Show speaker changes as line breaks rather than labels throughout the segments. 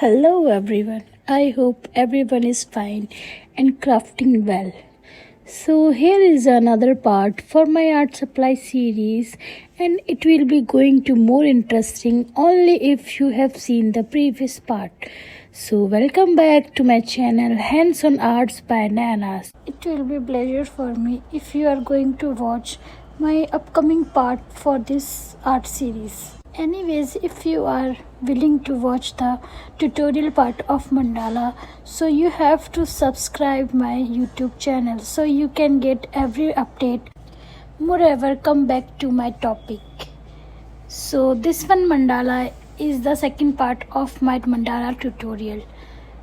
Hello everyone. I hope everyone is fine and crafting well. So here is another part for my art supply series, and it will be going to more interesting only if you have seen the previous part. So welcome back to my channel Hands on Arts by Nanas. It will be pleasure for me if you are going to watch my upcoming part for this art series. Anyways, if you are willing to watch the tutorial part of mandala, so you have to subscribe my YouTube channel so you can get every update. Moreover, come back to my topic. So this one mandala is the second part of my mandala tutorial.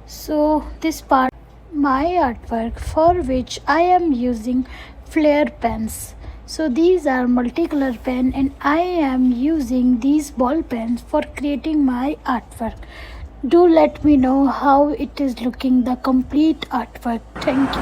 So this part my artwork for which I am using flare pens. So these are multicolor pen and I am using these ball pens for creating my artwork. Do let me know how it is looking, the complete artwork. Thank you.